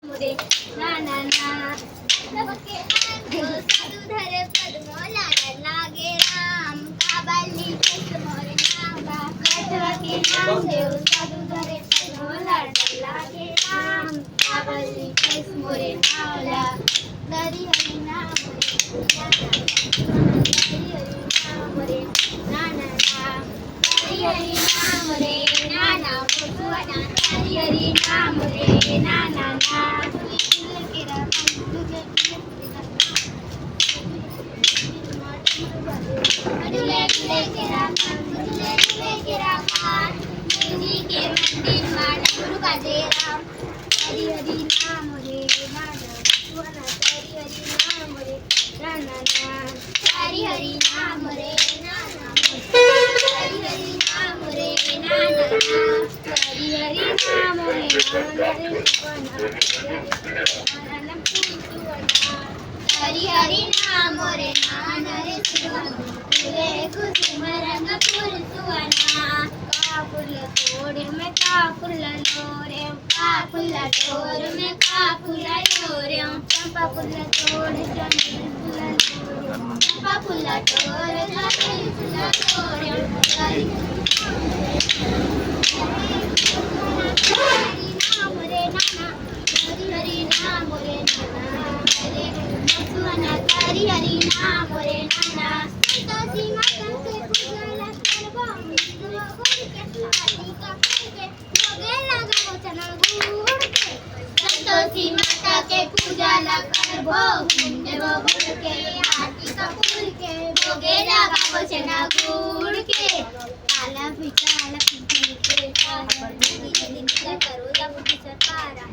मुरे ना ना ना सबके साधुधर पद्मोला लागे राम काबली केस मोरे नागा सबके नाम देव साधुधर पद्मोला लागे राम काबली केस मोरे नावला दरी हरी नाम रे ना ना ना हरी हरी नाम रे नाना भगवाना हरी हरी नाम रे नाना ना तुझे केरा तुझे अडुले अडुले केरा तुझे केरा मान तुझी के मंदिर मान गुरु का जय राम हरी हरी नाम रे नाना भगवाना हरी हरी नाम रे नाना ना हरी हरी नाम रे नाना हरी हरी नाम रे नाना हरी हरी नाम रे हरी हरी नाम रे नाना रे तुझे कुसुमरंग फूल सुवना काकुल तोड़ में काकुल लोरे काकुल तोड़ में काकुल लोरे चंपा फूल तोड़ चंपा फूल तोड़ नाम रे नाना हरी हरी नाम रे नाना हरी हरी नाम रे नाना संतोषी माता के पूजला करबो संतोषी माता के पूजला करबो देवो गुड़ के आरती कपूर के भोगे लगाबो चना गुड़ के काला पिचाला पिंकी के करो या बुद्धि सरकारा